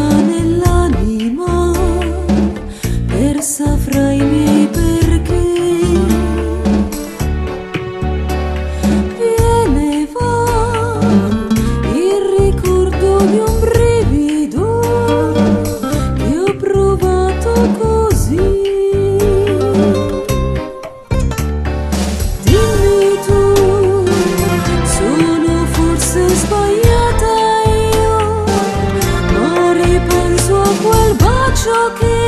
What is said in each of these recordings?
noia nell'anima, persa fra i miei perché. Viene e va il ricordo di un brivido che ho provato così. Dimmi tu, sono forse sbagliata io, ma ripenso a quel bacio che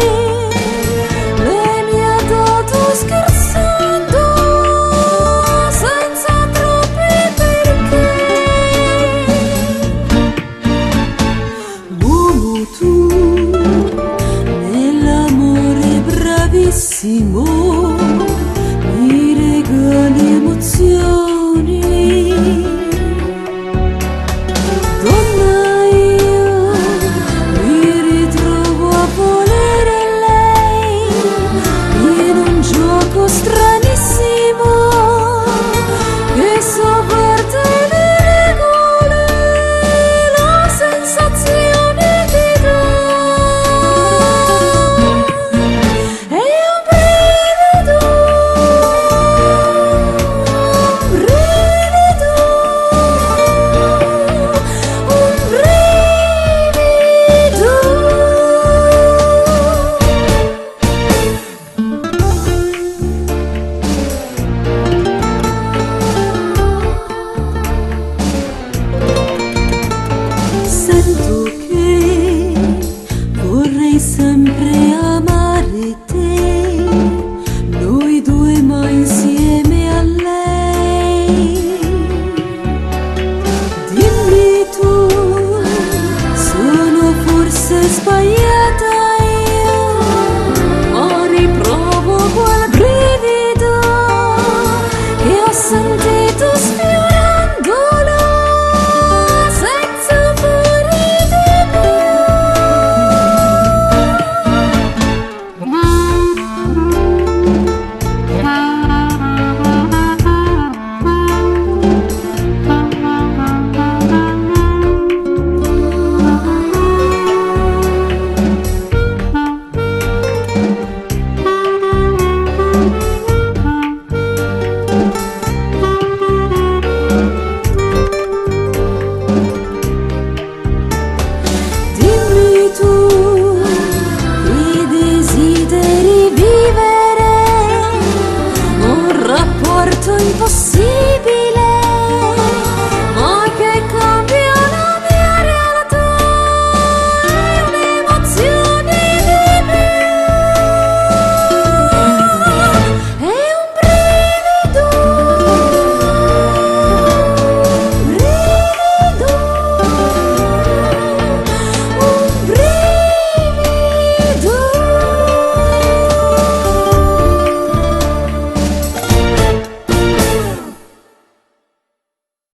lei mi ha dato scherzando, senza troppi perché. Uomo tu, nell'amore bravissimo,